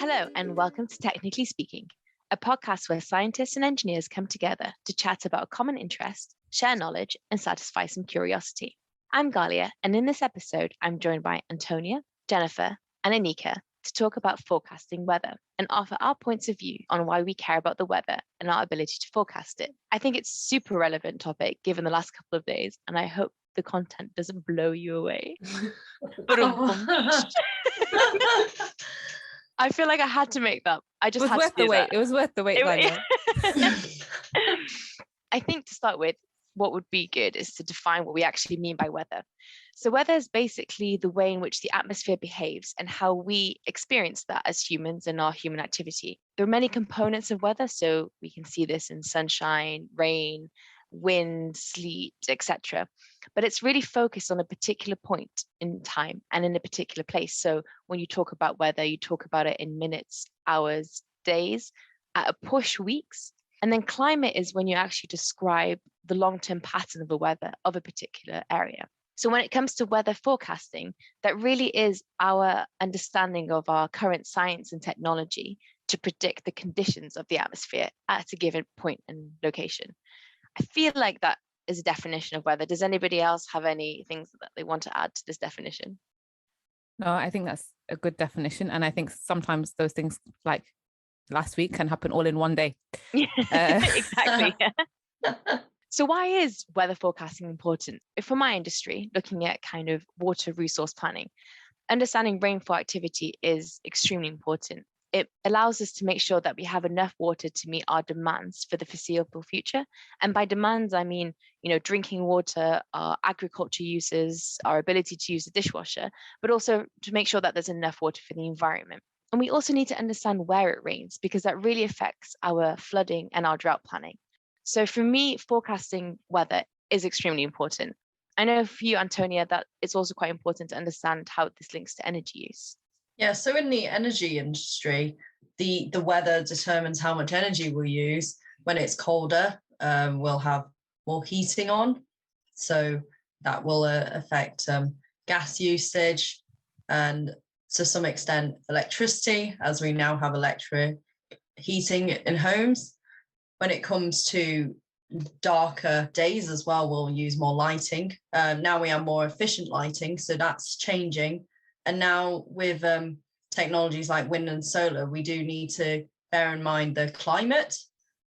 Hello, and welcome to Technically Speaking, a podcast where scientists and engineers come together to chat about a common interest, share knowledge, and satisfy some curiosity. I'm Galia, and in this episode, I'm joined by Antonia, Jennifer, and Anika to talk about forecasting weather and offer our points of view on why we care about the weather and our ability to forecast it. I think it's a super relevant topic given the last couple of days, and I hope the content doesn't blow you away. I feel like I had to make that. It was worth the wait. It was worth the wait. I think to start with, what would be good is to define what we actually mean by weather. So weather is basically the way in which the atmosphere behaves and how we experience that as humans and our human activity. There are many components of weather, so we can see this in sunshine, rain, wind, sleet, etc. But it's really focused on a particular point in time and in a particular place. So when you talk about weather, you talk about it in minutes, hours, days, at a push, weeks. And then climate is when you actually describe the long-term pattern of the weather of a particular area. So when it comes to weather forecasting, that really is our understanding of our current science and technology to predict the conditions of the atmosphere at a given point and location. I feel like that is a definition of weather. Does anybody else have any things that they want to add to this definition? No, I think that's a good definition. And I think sometimes those things like last week can happen all in one day. Exactly. So why is weather forecasting important? For my industry, looking at kind of water resource planning, understanding rainfall activity is extremely important. It allows us to make sure that we have enough water to meet our demands for the foreseeable future. And by demands, I mean, drinking water, our agriculture uses, our ability to use a dishwasher, but also to make sure that there's enough water for the environment. And we also need to understand where it rains because that really affects our flooding and our drought planning. So for me, forecasting weather is extremely important. I know for you, Antonia, that it's also quite important to understand how this links to energy use. Yeah, so in the energy industry, the weather determines how much energy we'll use. When it's colder, we'll have more heating on. So that will affect gas usage and to some extent electricity, as we now have electric heating in homes. When it comes to darker days as well, we'll use more lighting. Now we have more efficient lighting, so that's changing. And now with technologies like wind and solar, we do need to bear in mind the climate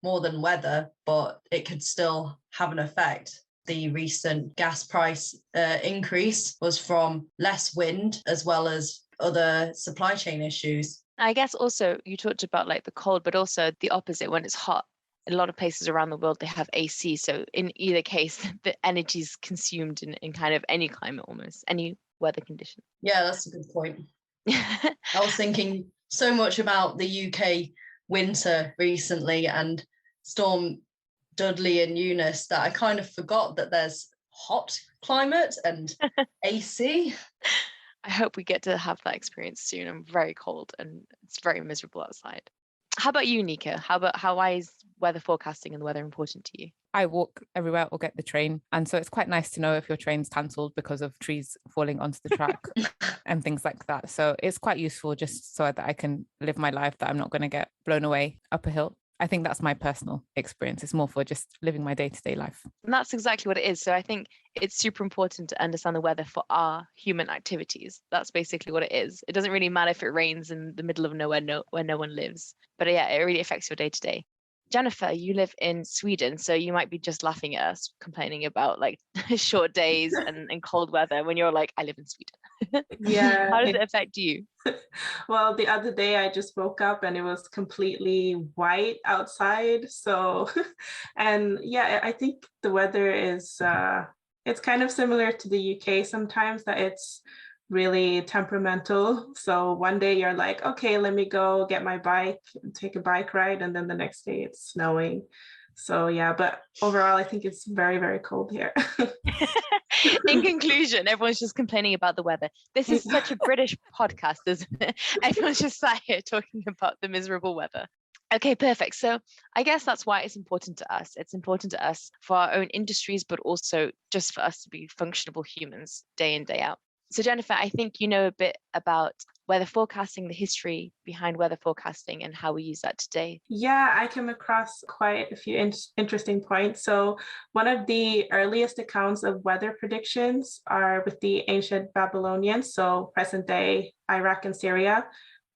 more than weather, but it could still have an effect. The recent gas price increase was from less wind as well as other supply chain issues. I guess also you talked about like the cold, but also the opposite when it's hot. In a lot of places around the world, they have AC. So in either case, the energy is consumed in kind of any climate, almost any weather condition. Yeah, that's a good point. I was thinking so much about the UK winter recently and Storm Dudley and Eunice that I kind of forgot that there's hot climate and AC. I hope we get to have that experience soon. I'm very cold and it's very miserable outside. How about you, Nika? Why is weather forecasting and the weather important to you? I walk everywhere or get the train. And so it's quite nice to know if your train's cancelled because of trees falling onto the track and things like that. So it's quite useful just so that I can live my life, that I'm not going to get blown away up a hill. I think that's my personal experience. It's more for just living my day-to-day life. And that's exactly what it is. So I think it's super important to understand the weather for our human activities. That's basically what it is. It doesn't really matter if it rains in the middle of nowhere where no one lives. But yeah, it really affects your day-to-day. Jennifer, you live in Sweden, so you might be just laughing at us complaining about like short days and cold weather when you're like, I live in Sweden. Yeah. How does it affect you? Well, the other day I just woke up and it was completely white outside. So, and yeah, I think the weather is, it's kind of similar to the UK sometimes, that it's really temperamental. So one day you're like, okay, let me go get my bike and take a bike ride. And then the next day it's snowing. So yeah, but overall, I think it's very, very cold here. In conclusion, everyone's just complaining about the weather. This is such a British podcast, isn't it? Everyone's just sat here talking about the miserable weather. Okay, perfect. So I guess that's why it's important to us. It's important to us for our own industries, but also just for us to be functional humans day in, day out. So Jennifer, I think you know a bit about weather forecasting, the history behind weather forecasting, and how we use that today? Yeah, I came across quite a few interesting points. So one of the earliest accounts of weather predictions are with the ancient Babylonians, so present day Iraq and Syria,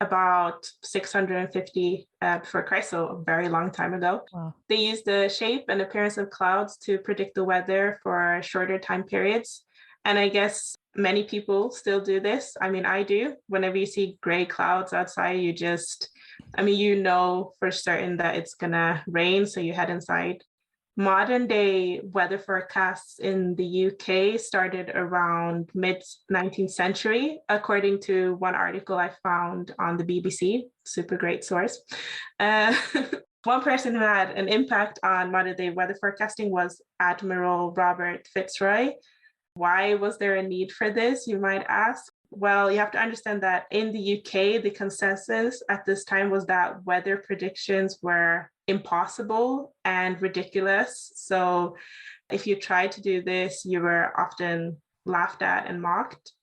about 650 before Christ, so a very long time ago. Wow. They used the shape and appearance of clouds to predict the weather for shorter time periods. And I guess many people still do this. I mean, I do. Whenever you see gray clouds outside, you know for certain that it's gonna rain, so you head inside. Modern day weather forecasts in the UK started around mid 19th century, according to one article I found on the BBC, super great source. One person who had an impact on modern day weather forecasting was Admiral Robert Fitzroy. Why was there a need for this, you might ask? Well, you have to understand that in the UK, the consensus at this time was that weather predictions were impossible and ridiculous. So if you tried to do this, you were often laughed at and mocked.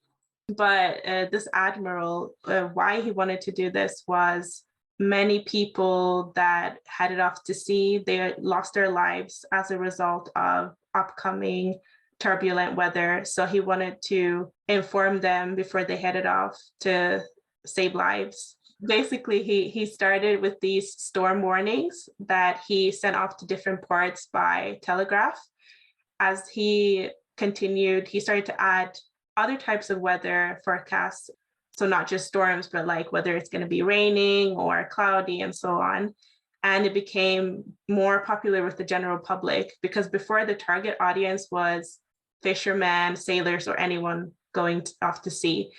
But this admiral, why he wanted to do this was many people that headed off to sea, they lost their lives as a result of upcoming turbulent weather. So he wanted to inform them before they headed off to save lives. Basically, he started with these storm warnings that he sent off to different ports by telegraph. As he continued, he started to add other types of weather forecasts. So not just storms, but like whether it's going to be raining or cloudy and so on. And it became more popular with the general public because before the target audience was fishermen, sailors, or anyone going off to sea.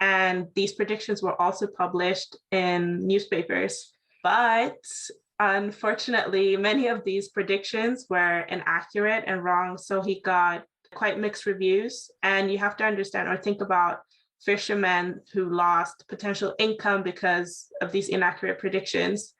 And these predictions were also published in newspapers. But unfortunately, many of these predictions were inaccurate and wrong. So he got quite mixed reviews. And you have to understand or think about fishermen who lost potential income because of these inaccurate predictions.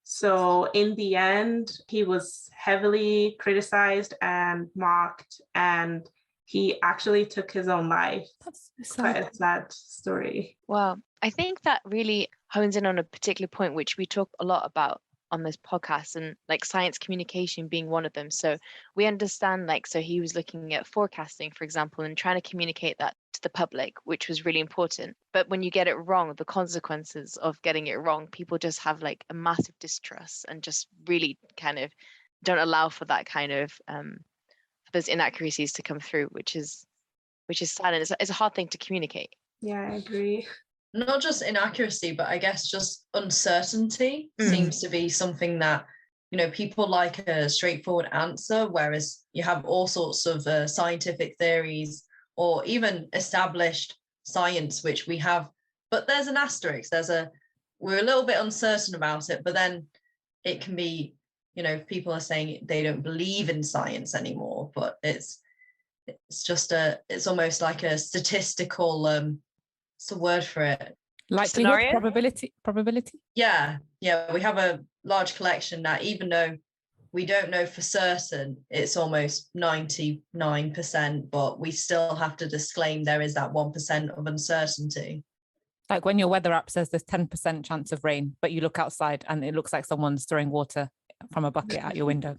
So in the end, he was heavily criticized and mocked, and he actually took his own life. That's Quite sad. a sad story. Well, I think that really hones in on a particular point, which we talk a lot about on this podcast, and like science communication being one of them. So we understand, so he was looking at forecasting, for example, and trying to communicate that to the public, which was really important. But when you get it wrong, the consequences of getting it wrong, people just have like a massive distrust and just really kind of don't allow for that kind of those inaccuracies to come through, which is sad, and it's a hard thing to communicate. Yeah, I agree. Not just inaccuracy, but I guess just uncertainty seems to be something that, people like a straightforward answer, whereas you have all sorts of scientific theories or even established science, which we have, but there's an asterisk. We're a little bit uncertain about it, but then it can be, people are saying they don't believe in science anymore, but it's almost like a statistical, what's the word for it? Likelihood, Scenario? probability. Yeah. We have a large collection that even though we don't know for certain, it's almost 99%, but we still have to disclaim there is that 1% of uncertainty. Like when your weather app says there's 10% chance of rain, but you look outside and it looks like someone's throwing water from a bucket at your window.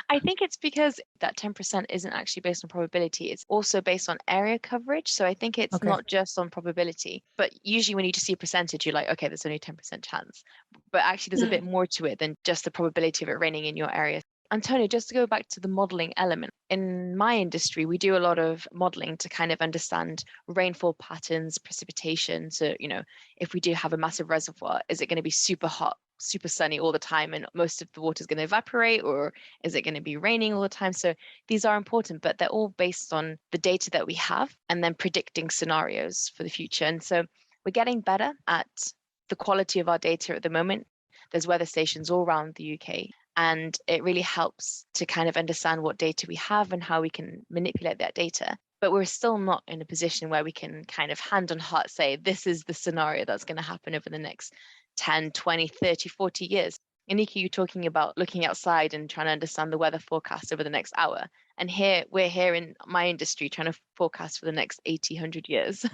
I think it's because that 10% isn't actually based on probability. It's also based on area coverage. So I think it's not just on probability, but usually when you just see a percentage, you're like, okay, there's only 10% chance. But actually there's a bit more to it than just the probability of it raining in your area. Antonio, just to go back to the modeling element, in my industry, we do a lot of modeling to kind of understand rainfall patterns, precipitation. So, if we do have a massive reservoir, is it going to be super hot, super sunny all the time and most of the water is going to evaporate, or is it going to be raining all the time? So these are important, but they're all based on the data that we have and then predicting scenarios for the future. And so we're getting better at the quality of our data at the moment. There's weather stations all around the UK, and it really helps to kind of understand what data we have and how we can manipulate that data. But we're still not in a position where we can kind of hand on heart say, this is the scenario that's going to happen over the next 10, 20, 30, 40 years. Anika, you're talking about looking outside and trying to understand the weather forecast over the next hour. And we're here in my industry trying to forecast for the next 80, 100 years.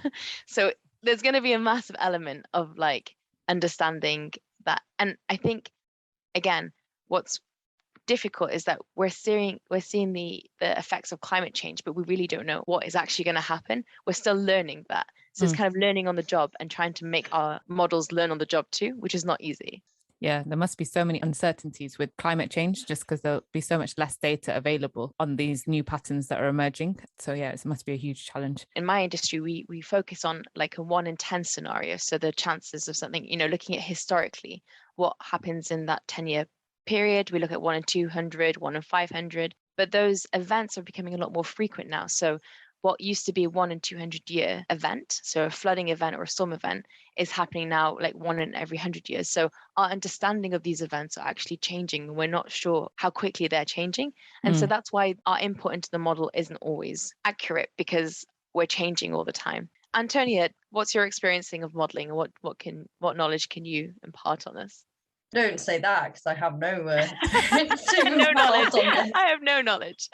So there's going to be a massive element of like understanding that. And I think, again, what's difficult is that we're seeing the effects of climate change, but we really don't know what is actually going to happen. We're still learning that. So it's kind of learning on the job and trying to make our models learn on the job too, which is not easy. Yeah, there must be so many uncertainties with climate change just because there'll be so much less data available on these new patterns that are emerging. So yeah, it must be a huge challenge. In my industry, we focus on like a 1 in 10 scenario. So the chances of something, looking at historically what happens in that 10-year period. We look at 1 in 200, 1 in 500, but those events are becoming a lot more frequent now. So what used to be a 1 in 200 year event, so a flooding event or a storm event, is happening now like 1 in every 100 years. So our understanding of these events are actually changing, and we're not sure how quickly they're changing. And so that's why our input into the model isn't always accurate, because we're changing all the time. Antonia, what's your experiencing of modeling, and what knowledge can you impart on us? Don't say that, because I have no no knowledge. I have no knowledge.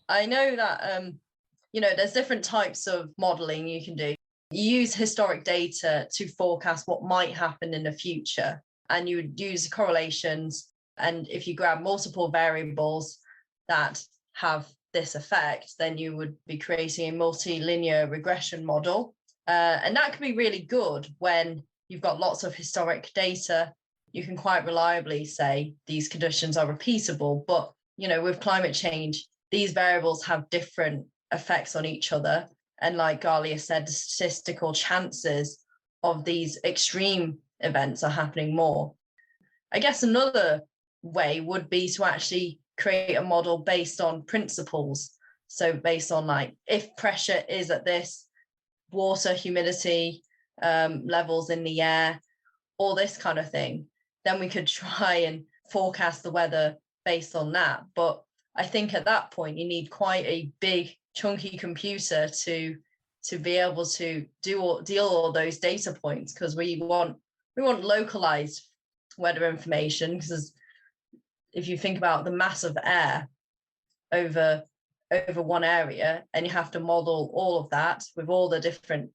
I know that there's different types of modeling you can do. You use historic data to forecast what might happen in the future, and you would use correlations. And if you grab multiple variables that have this effect, then you would be creating a multi-linear regression model. And that can be really good when you've got lots of historic data. You can quite reliably say these conditions are repeatable. But, with climate change, these variables have different effects on each other. And like Galia said, the statistical chances of these extreme events are happening more. I guess another way would be to actually create a model based on principles. So based on like, if pressure is at this, water, humidity, levels in the air, all this kind of thing, then we could try and forecast the weather based on that. But I think at that point, you need quite a big, chunky computer to be able to deal all those data points, because we want localized weather information. Because if you think about the mass of air over one area, and you have to model all of that with all the different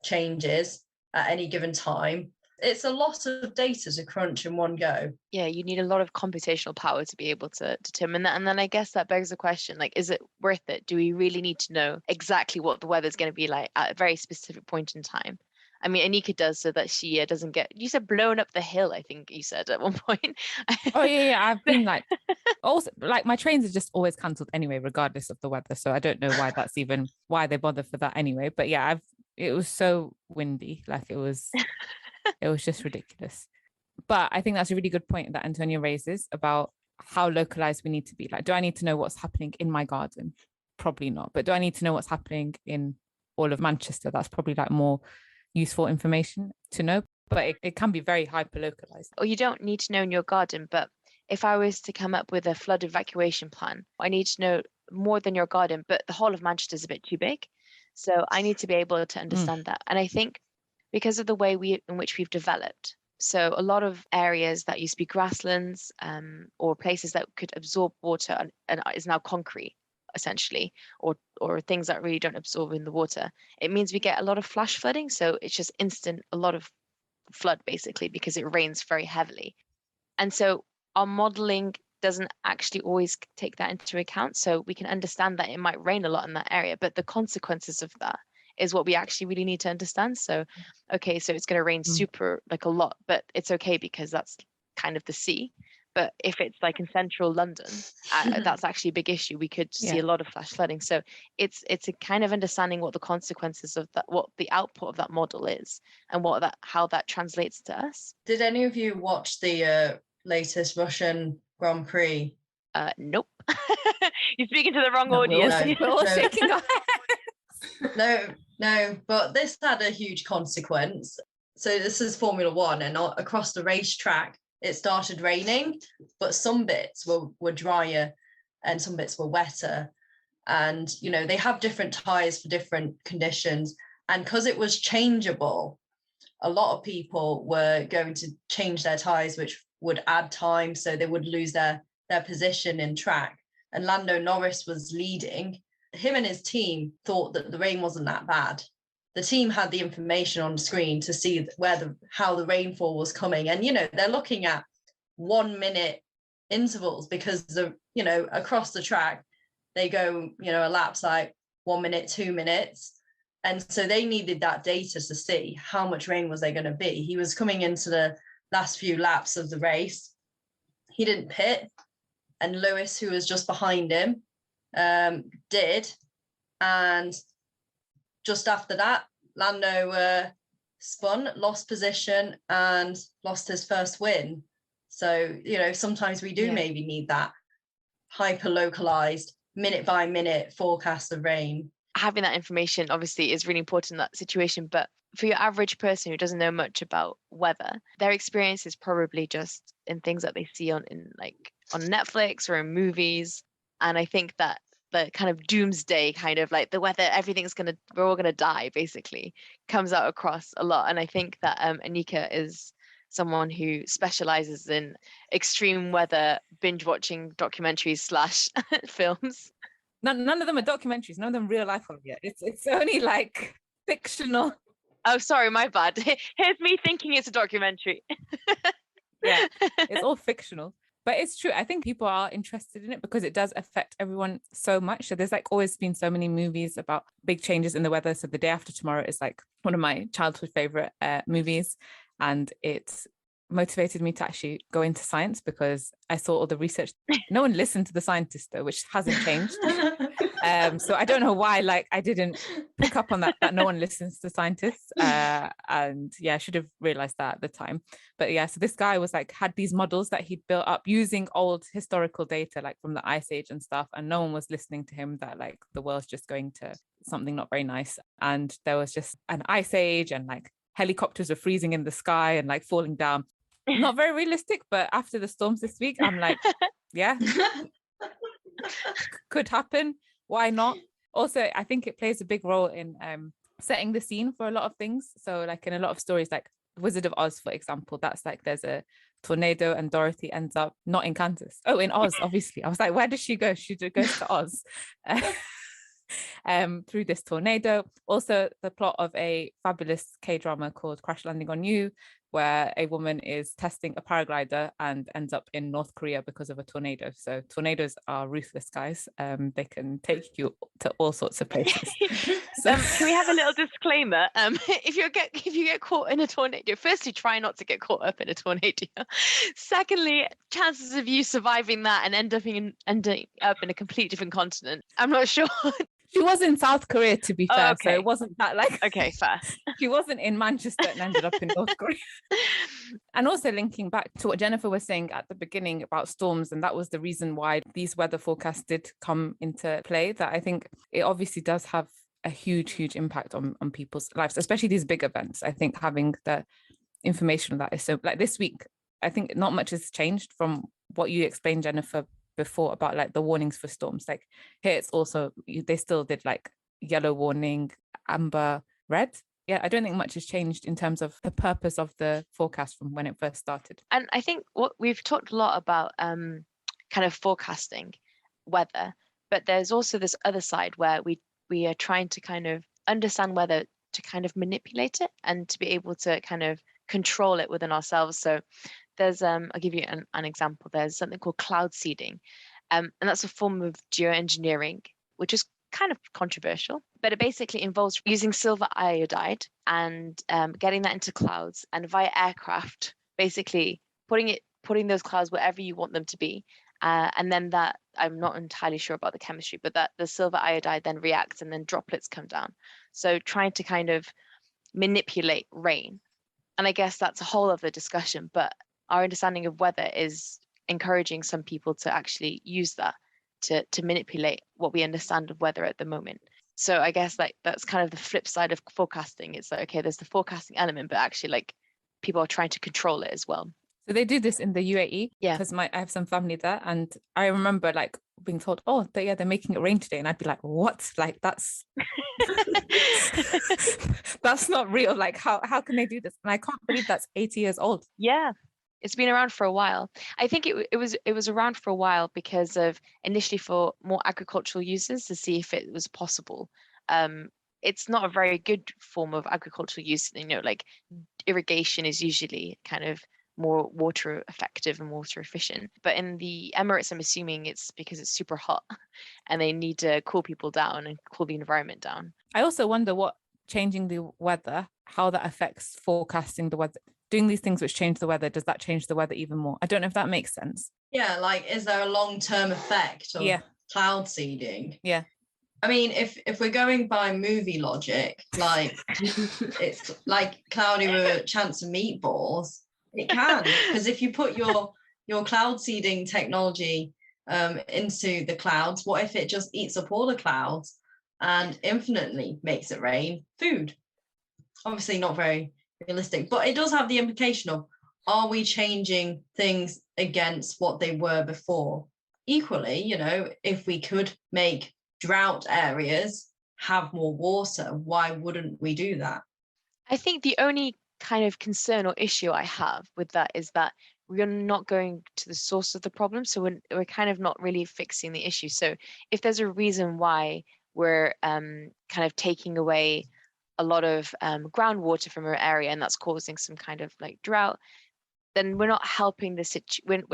changes at any given time, it's a lot of data to crunch in one go. Yeah, you need a lot of computational power to be able to determine that. And then I guess that begs the question, like, is it worth it? Do we really need to know exactly what the weather's going to be like at a very specific point in time? I mean, Anika does, so that she doesn't get, you said blown up the hill, I think you said at one point. Oh yeah, I've been like, also like my trains are just always cancelled anyway, regardless of the weather. So I don't know why they bother for that anyway. But yeah, it was so windy, like it was just ridiculous. But I think that's a really good point that Antonia raises about how localized we need to be. Like, do I need to know what's happening in my garden? Probably not. But do I need to know what's happening in all of Manchester? That's probably like more useful information to know. But it can be very hyper localized. Or you don't need to know in your garden, but if I was to come up with a flood evacuation plan, I need to know more than your garden, but the whole of Manchester is a bit too big. So I need to be able to understand that. And I think because of the way in which we've developed, so a lot of areas that used to be grasslands or places that could absorb water and is now concrete, essentially, or things that really don't absorb in the water. It means we get a lot of flash flooding. So it's just instant, a lot of flood basically, because it rains very heavily. And so our modeling doesn't actually always take that into account. So we can understand that it might rain a lot in that area, but the consequences of that is what we actually really need to understand. So, okay, so it's going to rain super, like a lot, but it's okay because that's kind of the sea. But if it's like in central London, that's actually a big issue. We could see a lot of flash flooding. So it's a kind of understanding what the consequences of that, what the output of that model is, and how that translates to us. Did any of you watch the latest Russian Grand Prix? Nope. You're speaking to the wrong audience. We're all shaking our heads. No, but this had a huge consequence. So this is Formula One, and across the racetrack, it started raining, but some bits were drier and some bits were wetter. And, they have different tyres for different conditions. And because it was changeable, a lot of people were going to change their tyres, which would add time, so they would lose their position in track. And Lando Norris was leading. Him and his team thought that the rain wasn't that bad. the team had the information on screen to see how the rainfall was coming. And, they're looking at 1 minute intervals because across the track, they go, a lap's like 1 minute, 2 minutes. And so they needed that data to see how much rain was there going to be. He was coming into the last few laps of the race. He didn't pit. And Lewis, who was just behind him, did. And just after that, Lando spun, lost position, and lost his first win. So, sometimes we do maybe need that hyper-localized, minute-by-minute forecast of rain. Having that information obviously is really important in that situation, but for your average person who doesn't know much about weather, their experience is probably just in things that they see on Netflix or in movies. And I think that the kind of doomsday kind of like the weather, we're all gonna die basically, comes out across a lot. And I think that Anika is someone who specializes in extreme weather binge watching documentaries / films. None of them are documentaries. None of them real life yet. It's only like fictional. Oh, sorry, my bad. Here's me thinking it's a documentary. Yeah, it's all fictional. But it's true. I think people are interested in it because it does affect everyone so much. So there's like always been so many movies about big changes in the weather. So The Day After Tomorrow is like one of my childhood favorite movies. And it motivated me to actually go into science because I saw all the research. No one listened to the scientists though, which hasn't changed. So I don't know why I didn't pick up on that no one listens to scientists. And I should have realized that at the time. But so this guy was had these models that he'd built up using old historical data from the Ice Age and stuff, and no one was listening to him, that the world's just going to something not very nice. And there was just an ice age and helicopters were freezing in the sky and falling down. Not very realistic, but after the storms this week, I'm could happen. Why not? Also, I think it plays a big role in setting the scene for a lot of things. So in a lot of stories, like Wizard of Oz, for example, that's there's a tornado and Dorothy ends up not in Kansas. Oh, in Oz, obviously. I was where does she go? She goes to Oz. Through this tornado. Also, the plot of a fabulous K-drama called Crash Landing on You, where a woman is testing a paraglider and ends up in North Korea because of a tornado. So tornadoes are ruthless, guys. They can take you to all sorts of places. So can we have a little disclaimer? If you get caught in a tornado, firstly, try not to get caught up in a tornado. Secondly, chances of you surviving that and ending up in a complete different continent, I'm not sure. She was in South Korea, to be fair, okay. So it wasn't that okay, fair. She wasn't in Manchester and ended up in North Korea. And also linking back to what Jennifer was saying at the beginning about storms, and that was the reason why these weather forecasts did come into play, that I think it obviously does have a huge impact on people's lives, especially these big events. I think having the information on that is so, this week, I think not much has changed from what you explained, Jennifer, before about the warnings for storms. Here it's also, they still did yellow warning, amber, red. I don't think much has changed in terms of the purpose of the forecast from when it first started. And I think what we've talked a lot about kind of forecasting weather, but there's also this other side where we are trying to kind of understand weather to kind of manipulate it and to be able to kind of control it within ourselves. So there's I'll give you an example. There's something called cloud seeding, and that's a form of geoengineering, which is kind of controversial, but it basically involves using silver iodide and getting that into clouds, and via aircraft, basically putting those clouds wherever you want them to be, and then that, I'm not entirely sure about the chemistry, but that the silver iodide then reacts and then droplets come down. So trying to kind of manipulate rain. And I guess that's a whole other discussion, but our understanding of weather is encouraging some people to actually use that to manipulate what we understand of weather at the moment. So I guess that's kind of the flip side of forecasting. It's okay, there's the forecasting element, but actually people are trying to control it as well. So they do this in the UAE, because I have some family there, and I remember being told, oh, they're making it rain today, and I'd be like, what? That's that's not real. How can they do this? And I can't believe that's 80 years old. Yeah, it's been around for a while. I think it was around for a while because of initially for more agricultural uses, to see if it was possible it's not a very good form of agricultural use. Like irrigation is usually kind of more water effective and water efficient. But in the Emirates, I'm assuming it's because it's super hot and they need to cool people down and cool the environment down. I also wonder what changing the weather, how that affects forecasting the weather. Doing these things which change the weather, does that change the weather even more? I don't know if that makes sense. Yeah, like, is there a long-term effect of cloud seeding? Yeah. I mean, if we're going by movie logic, like it's like cloudy with a chance of meatballs, it can, because if you put your cloud seeding technology into the clouds, what if it just eats up all the clouds and infinitely makes it rain food? Obviously not very realistic, but it does have the implication of, are we changing things against what they were before? Equally, if we could make drought areas have more water, why wouldn't we do that? I think the only kind of concern or issue I have with that is that we're not going to the source of the problem. So we're kind of not really fixing the issue. So if there's a reason why we're kind of taking away a lot of groundwater from our area and that's causing some kind of like drought, then we're not helping the situation.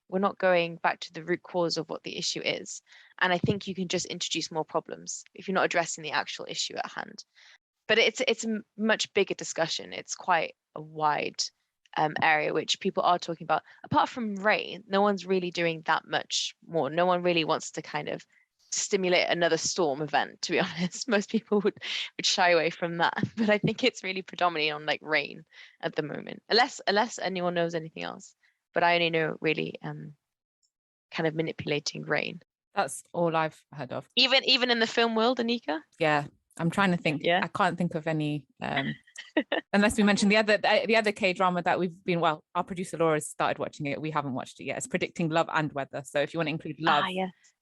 We're not going back to the root cause of what the issue is. And I think you can just introduce more problems if you're not addressing the actual issue at hand. But it's a much bigger discussion. It's quite a wide area which people are talking about. Apart from rain, no one's really doing that much more. No one really wants to kind of stimulate another storm event, to be honest. Most people would shy away from that. But I think it's really predominantly on like rain at the moment, unless anyone knows anything else. But I only know really kind of manipulating rain. That's all I've heard of. Even in the film world, Anika? Yeah, I'm trying to think. Yeah. I can't think of any, unless we mention the other K-drama that we've been, well, our producer Laura has started watching it. We haven't watched it yet. It's Predicting Love and Weather. So if you want to include love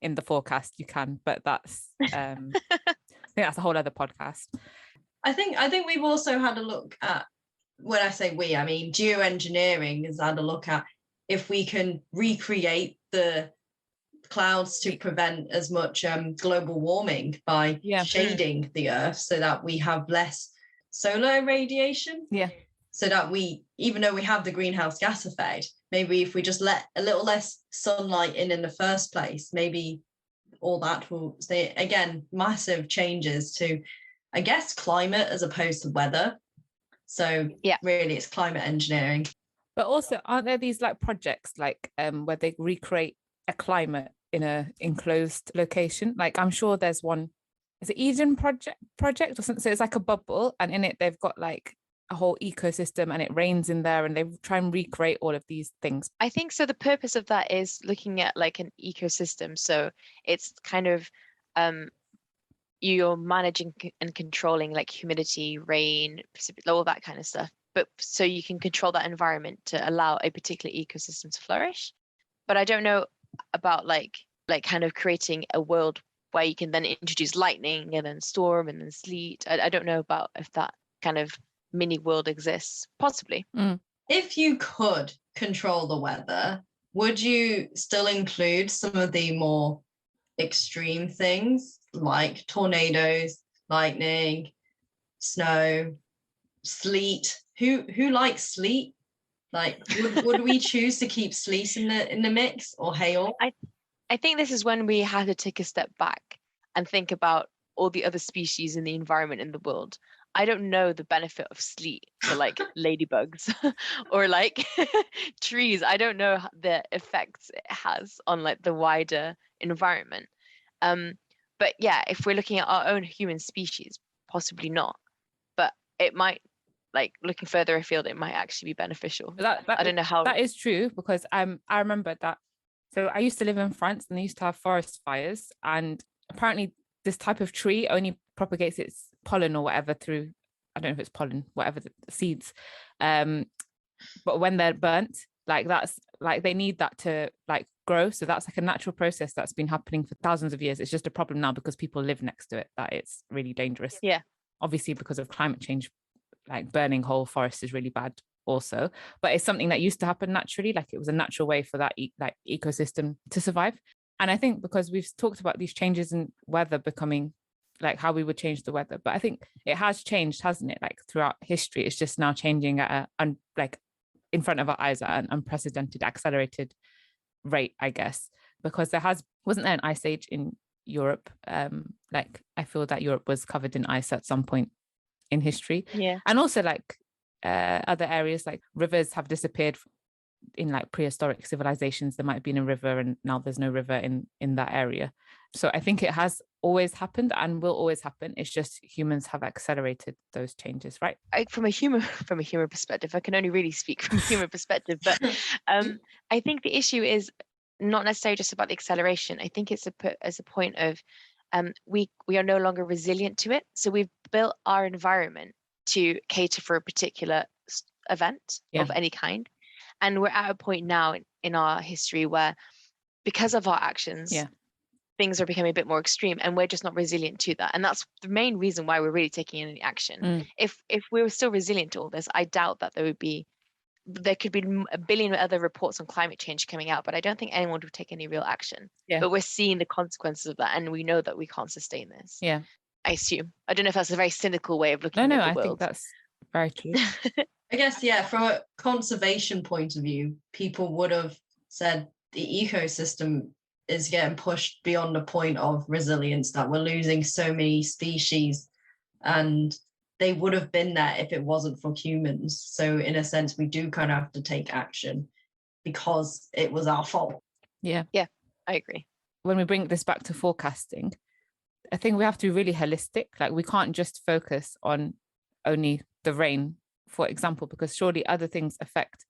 in the forecast, you can. But that's, I think that's a whole other podcast. I think we've also had a look at, when I say we, I mean geoengineering has had a look at if we can recreate the clouds to prevent as much global warming by shading the earth so that we have less solar radiation. Yeah. So that we, even though we have the greenhouse gas effect, maybe if we just let a little less sunlight in the first place, maybe all that will stay. Again, massive changes to, I guess, climate as opposed to weather. So really it's climate engineering. But also, aren't there these like projects like where they recreate a climate in a enclosed location? Like I'm sure there's one, is it Eden project or something? So it's like a bubble and in it they've got like a whole ecosystem and it rains in there and they try and recreate all of these things. I think so. The purpose of that is looking at like an ecosystem. So it's kind of you're managing and controlling like humidity, rain, all that kind of stuff. But so you can control that environment to allow a particular ecosystem to flourish. But I don't know about like kind of creating a world where you can then introduce lightning and then storm and then sleet. I don't know about if that kind of mini world exists. Possibly. If you could control the weather, would you still include some of the more extreme things like tornadoes, lightning, snow, sleet? Who likes sleet? Like, would we choose to keep sleet in the mix or hail? I think this is when we have to take a step back and think about all the other species in the environment in the world. I don't know the benefit of sleet for like ladybugs or like trees. I don't know the effects it has on like the wider environment. But yeah, if we're looking at our own human species, possibly not. But it might, like looking further afield, it might actually be beneficial. I don't know how. That is true because I remember that. So I used to live in France and they used to have forest fires, and apparently this type of tree only propagates its pollen or whatever through, I don't know if it's pollen, whatever the seeds. But when they're burnt, like that's like they need that to like grow. So that's like a natural process that's been happening for thousands of years. It's just a problem now because people live next to it, that it's really dangerous. Yeah. Obviously, because of climate change, like burning whole forests is really bad also, but it's something that used to happen naturally. Like it was a natural way for that like ecosystem to survive. And I think because we've talked about these changes in weather becoming like how we would change the weather. But I think it has changed, hasn't it? Like throughout history, it's just now changing at like in front of our eyes at an unprecedented, accelerated rate, I guess, because wasn't there an ice age in Europe? Like I feel that Europe was covered in ice at some point in history. Yeah. And also like other areas, like rivers have disappeared in like prehistoric civilizations. There might have been a river and now there's no river in that area. So I think it has always happened and will always happen. It's just humans have accelerated those changes, right? From a human perspective, I can only really speak from a human perspective, but I think the issue is not necessarily just about the acceleration. I think it's a point of we are no longer resilient to it. So we've built our environment to cater for a particular event of any kind. And we're at a point now in our history where, because of our actions, things are becoming a bit more extreme, and we're just not resilient to that. And that's the main reason why we're really taking any action. If we were still resilient to all this, I doubt that there could be a billion other reports on climate change coming out, but I don't think anyone would take any real action. But we're seeing the consequences of that, and we know that we can't sustain this. I assume. I don't know if that's a very cynical way of looking at the world. I think that's very true. I guess, from a conservation point of view, people would have said the ecosystem is getting pushed beyond the point of resilience, that we're losing so many species, and they would have been there if it wasn't for humans. So in a sense, we do kind of have to take action because it was our fault. Yeah, I agree. When we bring this back to forecasting, I think we have to be really holistic. Like we can't just focus on only the rain, for example, because surely other things affect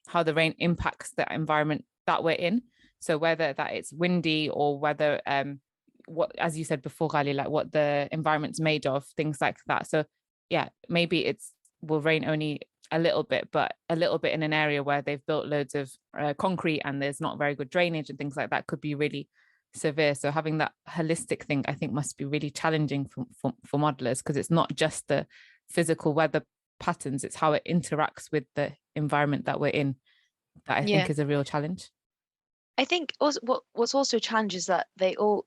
how the rain impacts the environment that we're in. So whether that it's windy or whether what, as you said before, Ghali, like what the environment's made of, things like that. So maybe will rain only a little bit, but a little bit in an area where they've built loads of concrete and there's not very good drainage and things like that could be really severe. So having that holistic thing, I think, must be really challenging for modelers, because it's not just the physical weather patterns, it's how it interacts with the environment that we're in that I think is a real challenge. I think also what's also a challenge is that they're all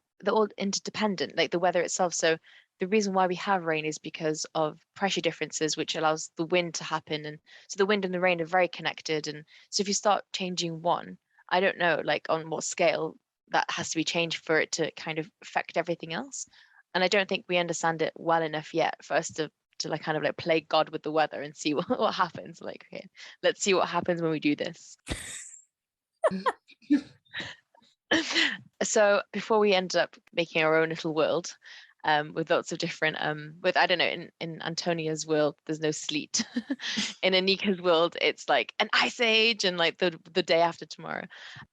interdependent, like the weather itself. So the reason why we have rain is because of pressure differences, which allows the wind to happen. And so the wind and the rain are very connected. And so if you start changing one, I don't know, like on what scale that has to be changed for it to kind of affect everything else. And I don't think we understand it well enough yet for us to like kind of like play God with the weather and see what happens. Like, okay, let's see what happens when we do this. So before we end up making our own little world, with lots of different with, I don't know, in Antonia's world there's no sleet. In Anika's world it's like an ice age and like the day after tomorrow.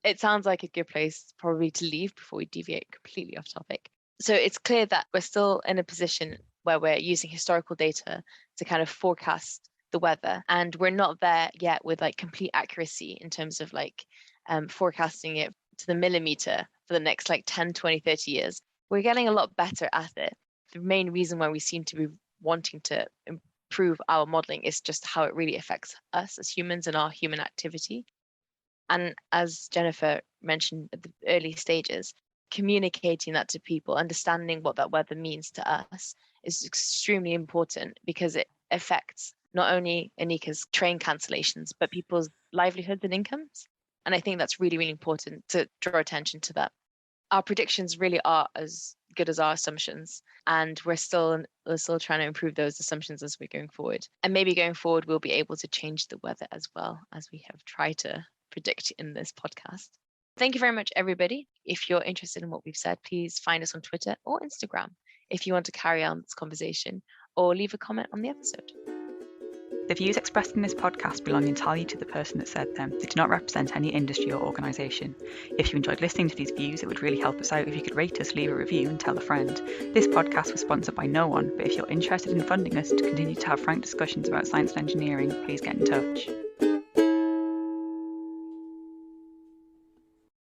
It sounds like a good place probably to leave before we deviate completely off topic. So it's clear that we're still in a position where we're using historical data to kind of forecast the weather, and we're not there yet with like complete accuracy in terms of like forecasting it to the millimeter for the next like 10, 20, 30 years. We're getting a lot better at it. The main reason why we seem to be wanting to improve our modeling is just how it really affects us as humans and our human activity. And as Jennifer mentioned at the early stages, communicating that to people, understanding what that weather means to us is extremely important, because it affects not only Anika's train cancellations, but people's livelihoods and incomes. And I think that's really, really important to draw attention to that. Our predictions really are as good as our assumptions, and we're still trying to improve those assumptions as we're going forward. And maybe going forward, we'll be able to change the weather as well, as we have tried to predict in this podcast. Thank you very much, everybody. If you're interested in what we've said, please find us on Twitter or Instagram if you want to carry on this conversation, or leave a comment on the episode. The views expressed in this podcast belong entirely to the person that said them. They do not represent any industry or organisation. If you enjoyed listening to these views, it would really help us out if you could rate us, leave a review and tell a friend. This podcast was sponsored by no one, but if you're interested in funding us to continue to have frank discussions about science and engineering, please get in touch.